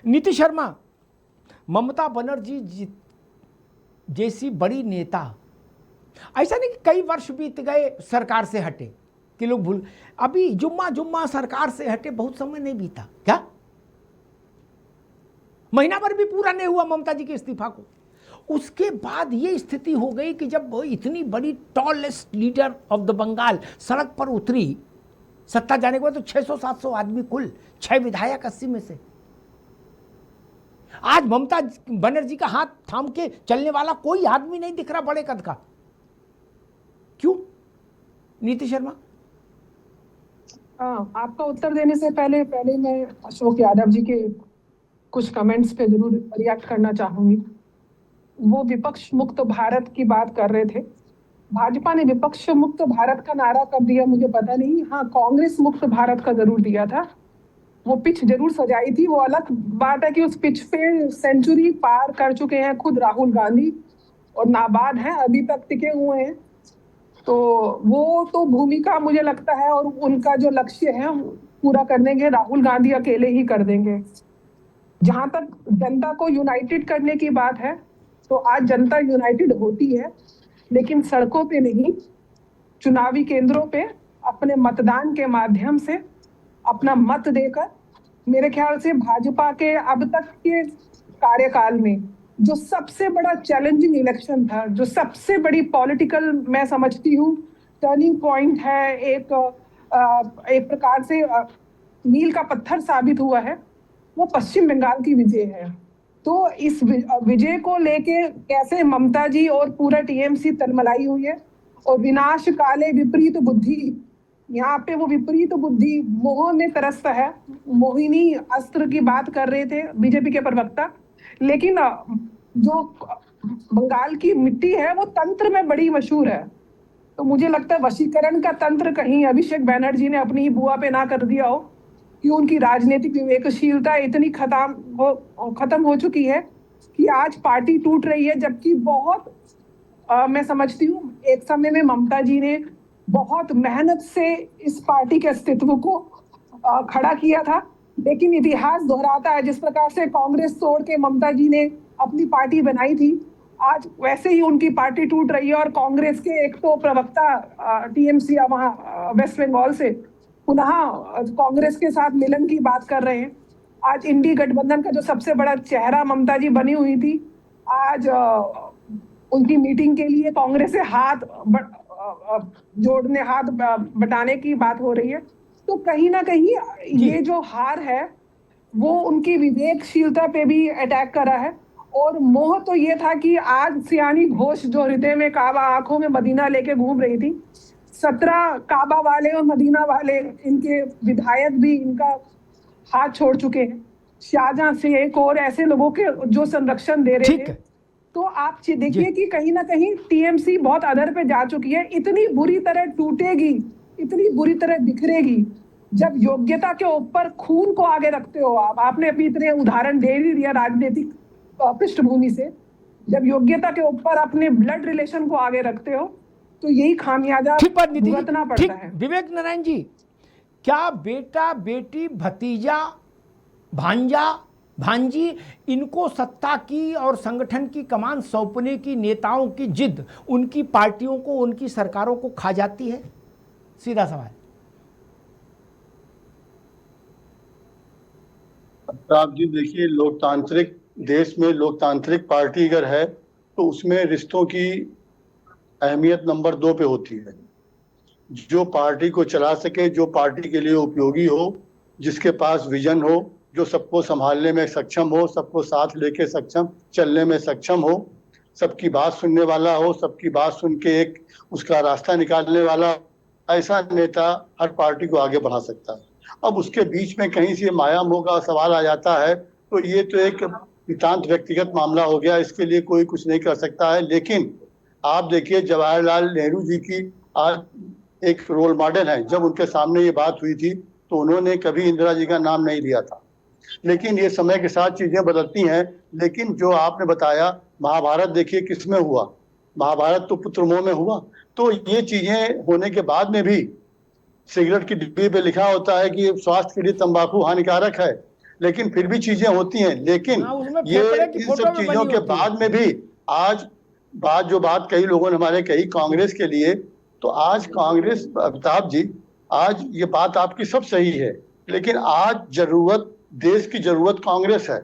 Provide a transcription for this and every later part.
नीतीश शर्मा, ममता बनर्जी जैसी बड़ी नेता, ऐसा नहीं कि कई वर्ष बीत गए सरकार से हटे कि लोग भूल, अभी जुम्मा जुम्मा सरकार से हटे, बहुत समय नहीं बीता क्या, महीना भर भी पूरा नहीं हुआ ममता जी के इस्तीफा को। उसके बाद ये स्थिति हो गई कि जब इतनी बड़ी tallest leader of the Bengal सड़क पर उतरी सत्ता जाने के बाद, तो 600-700 आदमी कुल, 6 विधायक 80 में से। आज ममता बनर्जी का हाथ थाम के चलने वाला कोई आदमी नहीं दिख रहा बड़े कद का। क्यों नीतीश शर्मा? आपका उत्तर देने से पहले मैं अशोक यादव जी के कुछ कमेंट्स पे जरूर रिएक्ट करना चाहूंगी। वो विपक्ष मुक्त भारत की बात कर रहे थे। भाजपा ने विपक्ष मुक्त भारत का नारा कब दिया मुझे पता नहीं, हाँ कांग्रेस मुक्त भारत का जरूर दिया था। वो पिच जरूर सजाई थी। वो अलग बात है कि उस पिच पे सेंचुरी पार कर चुके हैं खुद राहुल गांधी और नाबाद हैं, अभी तक टिके हुए हैं। तो वो तो भूमिका मुझे लगता है और उनका जो लक्ष्य है पूरा करने के राहुल गांधी अकेले ही कर देंगे। जहां तक जनता को यूनाइटेड करने की बात है, तो आज जनता यूनाइटेड होती है, लेकिन सड़कों पे नहीं, चुनावी केंद्रों पे अपने मतदान के माध्यम से अपना मत देकर। मेरे ख्याल से भाजपा के अब तक के कार्यकाल में जो सबसे बड़ा चैलेंजिंग इलेक्शन था, जो सबसे बड़ी पॉलिटिकल मैं समझती हूँ टर्निंग पॉइंट है, एक प्रकार से मील का पत्थर साबित हुआ है, वो पश्चिम बंगाल की विजय है। तो इस विजय को लेके कैसे ममता जी और पूरा टीएमसी तलमलाई हुई है। और विनाश काले विपरीत बुद्धि, यहाँ पे वो विपरीत बुद्धि मोह में त्रस्त है। मोहिनी अस्त्र की बात कर रहे थे बीजेपी के प्रवक्ता, लेकिन जो बंगाल की मिट्टी है वो तंत्र में बड़ी मशहूर है। तो मुझे लगता है वशीकरण का तंत्र कहीं अभिषेक बैनर्जी ने अपनी ही बुआ पे ना कर दिया हो कि उनकी राजनीतिक विवेकशीलता इतनी खत्म हो चुकी है कि आज पार्टी टूट रही है। जबकि बहुत मैं समझती हूँ एक समय में ममता जी ने बहुत मेहनत से इस पार्टी के अस्तित्व को खड़ा किया था, लेकिन इतिहास दोहराता है। जिस प्रकार से कांग्रेस तोड़ के ममता जी ने अपनी पार्टी बनाई थी, आज वैसे ही उनकी पार्टी टूट रही है। और कांग्रेस के एक तो प्रवक्ता टीएमसी वहाँ वेस्ट बंगाल से पुनः कांग्रेस के साथ मिलन की बात कर रहे हैं। आज इंडी गठबंधन का जो सबसे बड़ा चेहरा ममता जी बनी हुई थी, आज उनकी मीटिंग के लिए कांग्रेस से हाथ जोड़ने, हाथ बटाने की बात हो रही है। तो कहीं ना कहीं ये जो हार है वो उनकी विवेकशीलता पे भी अटैक करा है। और मोह तो ये था कि आज सियानी घोष जो हृदय में काबा आंखों में मदीना लेके घूम रही थी, 17 काबा वाले और मदीना वाले इनके विधायक भी इनका हाथ छोड़ चुके हैं। शाहजहां शेख और ऐसे लोगों के जो संरक्षण दे रहे थे। तो आप देखिए कि कहीं ना कहीं टीएमसी बहुत अदर पे जा चुकी है। इतनी बुरी तरह टूटेगी, इतनी बुरी तरह बिखरेगी जब योग्यता के ऊपर खून को आगे रखते हो। आपने अभी इतने उदाहरण दे ही दिया राजनीतिक पृष्ठभूमि से। जब योग्यता के ऊपर अपने ब्लड रिलेशन को आगे रखते हो तो यही खामियाजा भुगतना पड़ता है। विवेक नारायण जी, क्या बेटा बेटी भतीजा भांजा भांजी इनको सत्ता की और संगठन की कमान सौंपने की नेताओं की जिद उनकी पार्टियों को, उनकी सरकारों को खा जाती है? सीधा सवाल। आप जी देखिए, लोकतांत्रिक देश में लोकतांत्रिक पार्टी अगर है तो उसमें रिश्तों की अहमियत नंबर 2 पे होती है। जो पार्टी को चला सके, जो पार्टी के लिए उपयोगी हो, जिसके पास विजन हो, जो सबको संभालने में सक्षम हो, सबको साथ लेके सक्षम चलने में सक्षम हो, सबकी बात सुनने वाला हो, सबकी बात सुन के एक उसका रास्ता निकालने वाला, ऐसा नेता हर पार्टी को आगे बढ़ा सकता है। अब उसके बीच में कहीं से माया मोह का सवाल आ जाता है तो ये तो एक नितांत व्यक्तिगत मामला हो गया, इसके लिए कोई कुछ नहीं कर सकता है। लेकिन आप देखिए, जवाहरलाल नेहरू जी की आज एक रोल मॉडल है। जब उनके सामने ये बात हुई थी तो उन्होंने कभी इंदिरा जी का नाम नहीं लिया था। लेकिन ये समय के साथ चीजें बदलती हैं। लेकिन जो आपने बताया, महाभारत देखिए किसमें हुआ, महाभारत तो पुत्र मोह में हुआ। तो ये चीजें होने के बाद में भी सिगरेट की डिब्बी पे लिखा होता है कि स्वास्थ्य के लिए तंबाकू हानिकारक है, लेकिन फिर भी चीजें होती हैं। लेकिन हाँ, उसमें ये फेफड़े की इन फोटो सब में चीजों बनी के होती है। बाद में भी आज जो बात कही लोगों ने हमारे कही कांग्रेस के लिए, तो आज कांग्रेस, अमिताभ जी, आज ये बात आपकी सब सही है, लेकिन आज जरूरत, देश की जरूरत कांग्रेस है।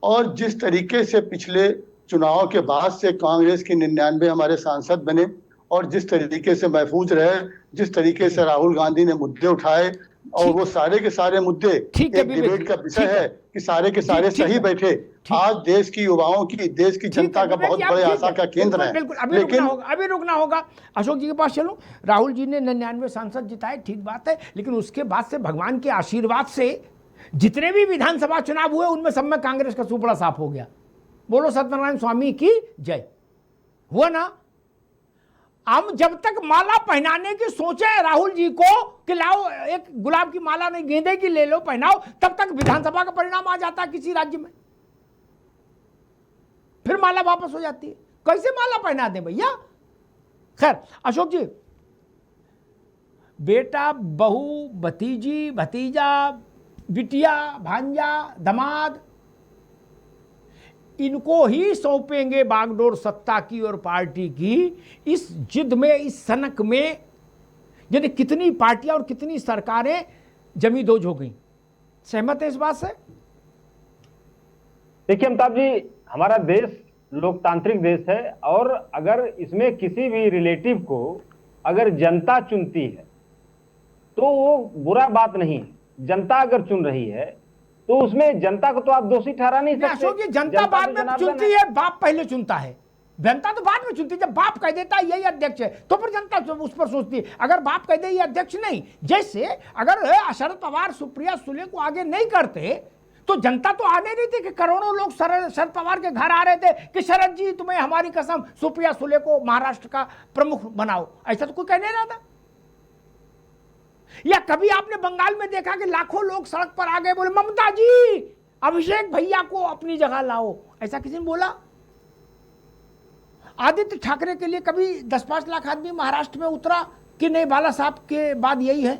और जिस तरीके से पिछले चुनाव के बाद से कांग्रेस के 99 हमारे सांसद बने, और जिस तरीके से महफूज रहे, जिस तरीके से राहुल गांधी ने मुद्दे उठाए, और ठीक वो सारे के सारे मुद्दे ठीक है एक विवेक डिबेट जी, का विषय ठीक है कि सारे के जी, सारे ठीक सही है, बैठे। ठीक आज देश की युवाओं की, देश की ठीक है जनता का विवेक जी, बहुत आप बड़े ठीक आशा है, का केंद्र बिल्कुल है। बिल्कुल, अभी रुकना लेकिन होगा, अभी रुकना होगा। अशोक जी के पास चलूं। राहुल जी ने 99 सांसद जिताए, ठीक बात है, लेकिन उसके बाद से भगवान के आशीर्वाद से जितने भी विधानसभा चुनाव हुए उनमें सब में कांग्रेस का सुपड़ा साफ हो गया। बोलो सत्यनारायण स्वामी की जय। हुआ ना। हम जब तक माला पहनाने की सोचे राहुल जी को कि लाओ एक गुलाब की माला नहीं गेंदे की ले लो पहनाओ, तब तक विधानसभा का परिणाम आ जाता है किसी राज्य में, फिर माला वापस हो जाती है। कैसे माला पहना दे भैया। खैर अशोक जी, बेटा, बहू, भतीजी, भतीजा, बिटिया, भांजा, दामाद, इनको ही सौंपेंगे बागडोर सत्ता की और पार्टी की। इस जिद में, इस सनक में यानी कितनी पार्टियां और कितनी सरकारें जमी दोज हो गई। सहमत है इस बात से? देखिए अमिताभ जी, हमारा देश लोकतांत्रिक देश है, और अगर इसमें किसी भी रिलेटिव को अगर जनता चुनती है तो वो बुरा बात नहीं है। जनता अगर चुन रही है तो उसमें जनता को तो आप दोषी ठहरा नहीं सकते। अशोक जी, जनता बाद तो में जनार्दन चुनती है, बाप पहले चुनता है। जनता तो बाद में चुनती है, जब बाप कह देता है यही अध्यक्ष है तो फिर जनता उस पर सोचती है। अगर बाप कह दे ये अध्यक्ष नहीं, जैसे अगर शरद पवार सुप्रिया सुले को आगे नहीं करते तो जनता तो आने नहीं थी कि करोड़ों लोग शरद पवार के घर आ रहे थे कि शरद जी तुम्हें हमारी कसम सुप्रिया सुले को महाराष्ट्र का प्रमुख बनाओ, ऐसा तो कोई कह नहीं रहा था। या कभी आपने बंगाल में देखा कि लाखों लोग सड़क पर आ गए, बोले ममता जी अभिषेक भैया को अपनी जगह लाओ, ऐसा किसी ने बोला? आदित्य ठाकरे के लिए कभी 10-5 लाख आदमी महाराष्ट्र में उतरा कि नहीं? बाला साहब के बाद यही है।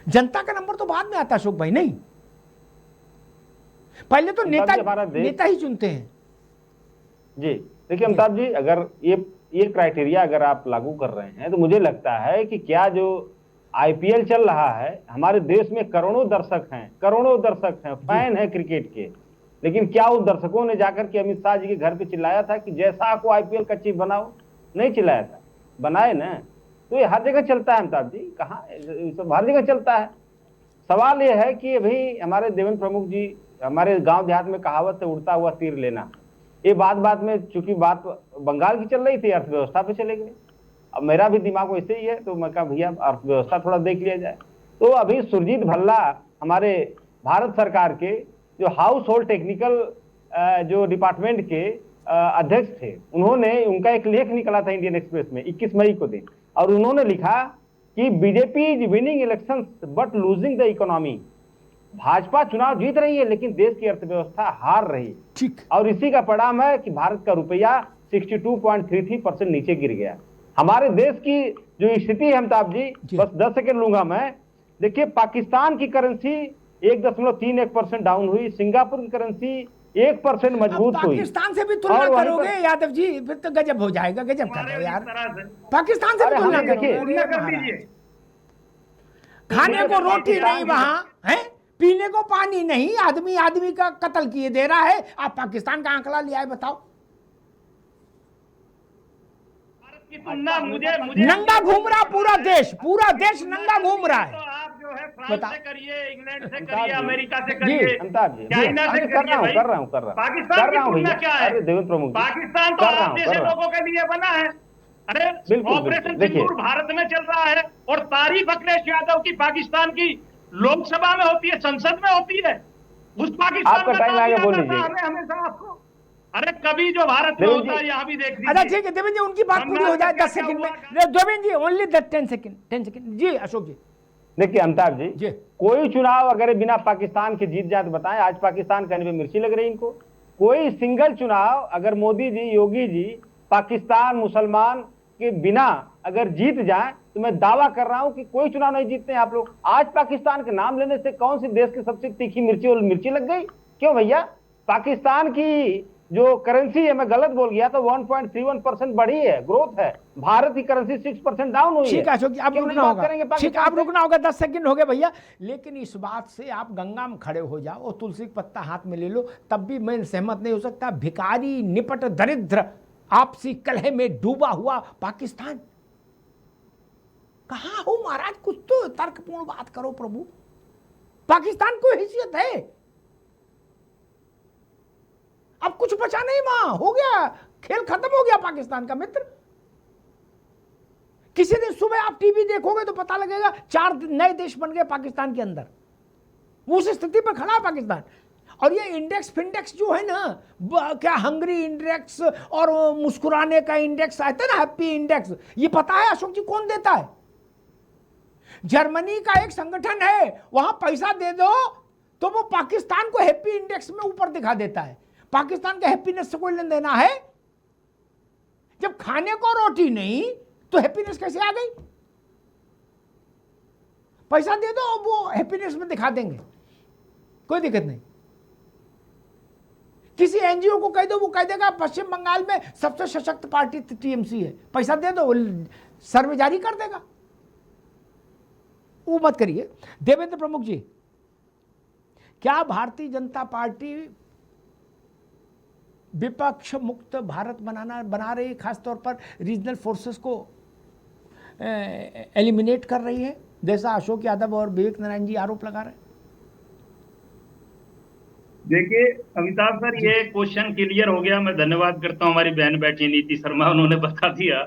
जनता का नंबर तो बाद में आता अशोक भाई, नहीं, पहले तो नेता ही चुनते हैं। जी देखिए अमिताभ जी, अगर ये क्राइटेरिया अगर आप लागू कर रहे हैं तो मुझे लगता है कि क्या जो आईपीएल चल रहा है, हमारे देश में करोड़ों दर्शक हैं, फैन है क्रिकेट के, लेकिन क्या उन दर्शकों ने जाकर के अमित शाह जी के घर पे चिल्लाया था कि जैसा को आईपीएल का चीफ बनाओ? नहीं चिल्लाया था, बनाए ना। तो ये हर जगह चलता है अमिताभ जी, कहाँ सब हर जगह चलता है। सवाल ये है कि अभी हमारे देवेंद्र प्रमुख जी, हमारे गांव देहात में कहावत है उड़ता हुआ तीर लेना, ये बात में चूंकि बात बंगाल की चल रही थी, अर्थव्यवस्था पे चले गए। अब मेरा भी दिमाग वैसे ही है, तो मैं कहा भैया अर्थव्यवस्था थोड़ा देख लिया जाए। तो अभी सुरजीत भल्ला हमारे भारत सरकार के जो हाउस होल्ड टेक्निकल जो डिपार्टमेंट के अध्यक्ष थे, उनका एक लेख निकला था इंडियन एक्सप्रेस में 21 मई को दिन, और उन्होंने लिखा कि BJP is winning elections but losing the economy. Bhajpa चुनाव जीत रही है लेकिन देश की अर्थव्यवस्था हार रही है, ठीक, और इसी का परिणाम है कि भारत का रुपया 62.33% नीचे गिर गया। हमारे देश की जो स्थिति है अमिताभ जी, बस 10 सेकंड लूंगा मैं। देखिए पाकिस्तान की करेंसी 1.31% डाउन हुई, सिंगापुर की करेंसी 1% मजबूत हुई। पाकिस्तान से भी तुलना करोगे यादव जी, फिर तो गजब हो जाएगा, गजब कर रहे हो यार। पाकिस्तान से भी तुलना करोगे? खाने को रोटी नहीं वहां है, पीने को पानी नहीं, आदमी का कत्ल किए दे रहा है, आप पाकिस्तान का आंकड़ा लिया है, बताओ। मुझे नंगा घूम रहा पूरा देश नंगा घूम रहा है। तो आप जो है फ्रांस से करिए, इंग्लैंड से करिए, अमेरिका से करिए, अमिताभ जी चाइना से कर रहा हूँ पाकिस्तान की तुलना क्या है? देवेंद्र प्रमुख, पाकिस्तान तो आप जैसे लोगों के लिए बना है। अरे ऑपरेशन सिंदूर भारत में चल रहा है, और तारीफ अखिलेश यादव की पाकिस्तान की लोकसभा में होती है, संसद में होती है। उस पाकिस्तान आपका टाइम आएगा, बोल लीजिए। हमें हमेशा आपको, अरे कभी जो भारत में होता है यहाँ भी देख लीजिए। अच्छा ठीक है देवेंद्र जी, उनकी बात पूरी हो जाए 10 सेकंड में। देवेंद्र जी ओनली 10 सेकंड। जी अशोक जी। देखिए अमिताभ जी, कोई चुनाव अगर बिना पाकिस्तान के जीत जाए तो बताएं। आज पाकिस्तान कहने पे मिर्ची लग रही इनको। कोई सिंगल चुनाव अगर मोदी जी, योगी जी पाकिस्तान मुसलमान के बिना अगर जीत जाए तो मैं दावा कर रहा हूं कि कोई चुनाव नहीं जीतते हैं आप लोग। आज पाकिस्तान के नाम लेने से कौन सी देश की सबसे तीखी मिर्ची और मिर्ची लग गई? क्यों भैया? पाकिस्तान की जो करेंसी है, मैं गलत बोल गया तो 1.31% बढ़ी है, ग्रोथ है। भारत की करेंसी 6% डाउन हुई है। ठीक है अशोक जी, आप क्यों रुकना नहीं बात होगा। करेंगे ठीक है, पाकिस्तान आप से? रुकना होगा, 10 सेकंड हो गए भैया। लेकिन इस बात से आप गंगा में खड़े हो जाओ और तुलसी का पत्ता हाथ में ले लो, तब भी मैं सहमत नहीं हो सकता। भिखारी, निपट, दरिद्र, आपसी कलह में डूबा हुआ पाकिस्तान, कहां हो महाराज? कुछ तो तर्कपूर्ण बात करो प्रभु। पाकिस्तान को हैसियत है, अब कुछ बचा नहीं, मां हो गया, खेल खत्म हो गया पाकिस्तान का मित्र। किसी दिन सुबह आप टीवी देखोगे तो पता लगेगा 4 नए देश बन गए पाकिस्तान के अंदर। उस स्थिति पर खड़ा है पाकिस्तान। और ये इंडेक्स फिंडेक्स जो है ना, क्या हंगरी इंडेक्स और मुस्कुराने का इंडेक्स आता है ना, हैप्पी इंडेक्स, ये पता है अशोक जी कौन देता है? जर्मनी का एक संगठन है, वहां पैसा दे दो तो वो पाकिस्तान को हैप्पी इंडेक्स में ऊपर दिखा देता है। पाकिस्तान के हैप्पीनेस से कोई लेन देना है? जब खाने को रोटी नहीं तो हैप्पीनेस कैसे आ गई? पैसा दे दो, वो हैप्पीनेस में दिखा देंगे, कोई दिक्कत नहीं। किसी एनजीओ को कह दो, वो कह देगा पश्चिम बंगाल में सबसे सशक्त पार्टी टीएमसी है, पैसा दे दो, वो सर्वे जारी कर देगा। वो मत करिए। देवेंद्र प्रमुख जी, क्या भारतीय जनता पार्टी विपक्ष मुक्त भारत बना रही है, खासतौर पर रीजनल फोर्सेस को एलिमिनेट कर रही है, जैसा अशोक यादव और विवेक नारायण जी आरोप लगा रहे हैं? देखिए अमिताभ सर, ये क्वेश्चन क्लियर हो गया। मैं धन्यवाद करता हूँ हमारी बहन बैठी नीति शर्मा, उन्होंने बता दिया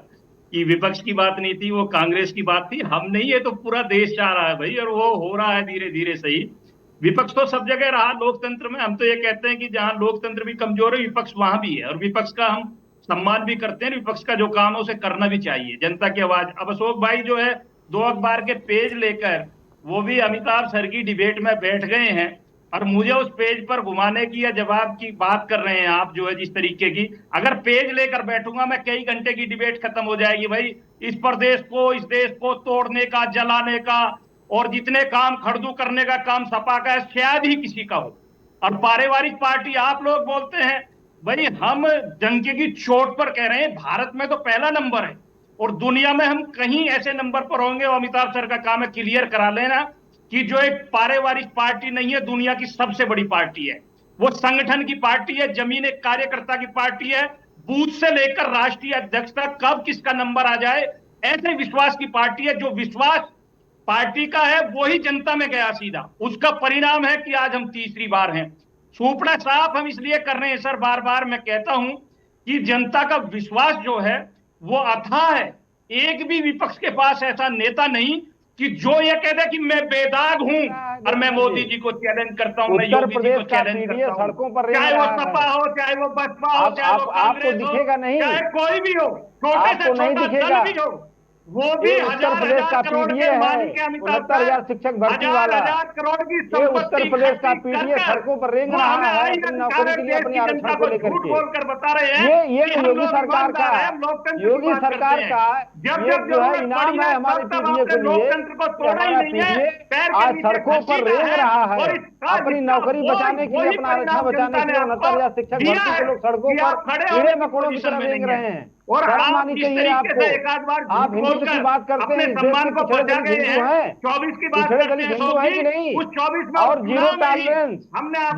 कि विपक्ष की बात नहीं थी, वो कांग्रेस की बात थी। हम नहीं, ये तो पूरा देश चाह रहा है भाई, और वो हो रहा है धीरे धीरे सही। विपक्ष तो सब जगह रहा लोकतंत्र में। हम तो ये कहते हैं कि जहां लोकतंत्र भी कमजोर है, विपक्ष वहां भी है, और विपक्ष का हम सम्मान भी करते हैं। विपक्ष का जो काम है उसे करना भी चाहिए, जनता की आवाज। अब अशोक भाई जो है 2 अखबार के पेज लेकर वो भी अमिताभ सर की डिबेट में बैठ गए हैं, और मुझे उस पेज पर घुमाने की या जवाब की बात कर रहे हैं आप, जो है जिस तरीके की। अगर पेज लेकर बैठूंगा मैं, कई घंटे की डिबेट खत्म हो जाएगी भाई। इस प्रदेश को, इस देश को तोड़ने का, जलाने का और जितने काम खड़दू करने का काम सपा का है, शायद ही किसी का हो। और पारिवारिक पार्टी आप लोग बोलते हैं भाई, हम डंके की चोट पर कह रहे हैं भारत में तो पहला नंबर है, और दुनिया में हम कहीं ऐसे नंबर पर होंगे। और अमिताभ सर का काम है क्लियर करा लेना कि जो एक पारिवारिक पार्टी नहीं है, दुनिया की सबसे बड़ी पार्टी है। वो संगठन की पार्टी है, जमीन एक कार्यकर्ता की पार्टी है। बूथ से लेकर राष्ट्रीय अध्यक्ष तक कब किसका नंबर आ जाए, ऐसे विश्वास की पार्टी है। जो विश्वास पार्टी का है वही जनता में गया सीधा। उसका परिणाम है कि आज हम तीसरी बार हैं। सूपड़ा साफ हम इसलिए कर रहे हैं सर, बार बार मैं कहता हूं कि जनता का विश्वास जो है वो अथाह है। एक भी विपक्ष के पास ऐसा नेता नहीं कि जो ये कह दे कि मैं बेदाग हूं और मैं मोदी जी को चैलेंज करता हूं, मैं योगी जी को चैलेंज करता हूं। सड़कों पर चाहे वो सपा हो, चाहे वो बसपा हो, चाहे वो कांग्रेस हो, चाहे कोई भी हो, छोटे से छोटा दल भी हो, वो भी उत्तर प्रदेश का पीडीए है, 69,000 शिक्षक भर्ती वाला, करोड़ की ये उत्तर प्रदेश का पीडीए सड़कों पर रेंग रहा है अपनी नौकरी के लिए, अपनी आरक्षण को लेकर के। बोलकर बता रहे हैं ये योगी सरकार का, योगी सरकार का ये जो है इनाम है हमारे पीडीए के लिए। हमारा पीडीए आज सड़कों पर रेंग रहा है अपनी नौकरी बचाने के लिए, अपना आरक्षण बचाने के लिए। 69,000 शिक्षक भर्ती के लोग सड़कों पर कीड़े मकोड़ों की तरह रेंग रहे हैं। और शर्म आनी चाहिए आपको। आप हिंदू की बात करते हैं, सम्मान को पहुंचा गए हैं। 24 की बात करते हैं हिंदू है कि नहीं, उस 24 में और जीरो टॉलरेंस,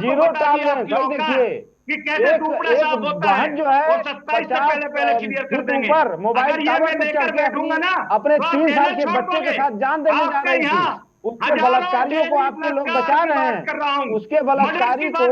जीरो टॉलरेंस। भाई देखिए, कि कैसे टुकड़े साफ होता है, जो है 27 से पहले क्लियर कर देंगे। ऊपर मोबाइल टावर पर चढ़ के अपने 3 साल के बच्चे के साथ जान देने जा रही थी। उसके बलात्कारियों को आपके लोग बचा रहे हैं, उसके बलात्कारी को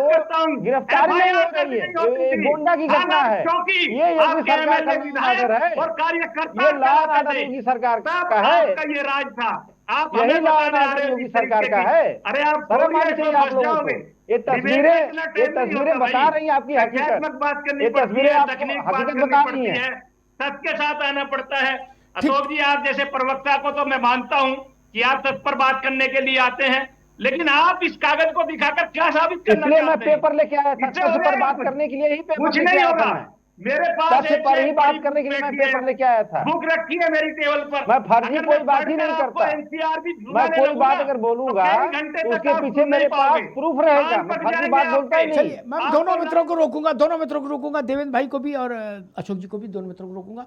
गिरफ्तारी नहीं हो रही है। गोंडा की घटना है, ये योगी सरकार का ऑर्डर है, ये लॉ एंड ऑर्डर योगी सरकार का है, ये राज था। आप यही लॉ एंड ऑर्डर योगी सरकार का है। अरे आप शर्म आनी चाहिए आप लोगों को। ये तस्वीरें बता रही हैं आपकी हकीकत, ये तस्वीरें आप हकीकत बता रही हैं। सच के साथ आना पड़ता है। अशोक जी, आप जैसे प्रवक्ता को तो मैं मानता हूं कि आप सच पर बात करने के लिए आते हैं, लेकिन आप इस कागज को दिखाकर क्या साबित करना चाहते हैं? मैं पेपर लेके आया था, सच पर बात करने के लिए ही पेपर कुछ लेके नहीं आया होगा। था। मेरे पास तथ्य एक पर से ही एक बात बड़ी करने के लिए मैं बैठी पेपर है। लेके आया था। बुक रखी है मेरी टेबल पर। मैं फर्जी अगर कोई मैं बात ही पढ़कर नहीं आपको करता। NCR भी मैं सुनाने कोई लगूं बात ना, अगर तो बोलूंगा कई घंटे तो तक उसके आप पीछे सुन मेरे नहीं पास पाओगे। प्रूफ रहेगा। कान मैं पक फर्जी जाएंगे बात बोलता ही आपके। नहीं। चलिए, मैं आपको दोनों मित्रों को रोकूंगा, दोनों मित्रों को रोकूंगा, देवेंद्र भाई को भी और अशोक जी को भी, दोनों मित्रों को रोकूंगा।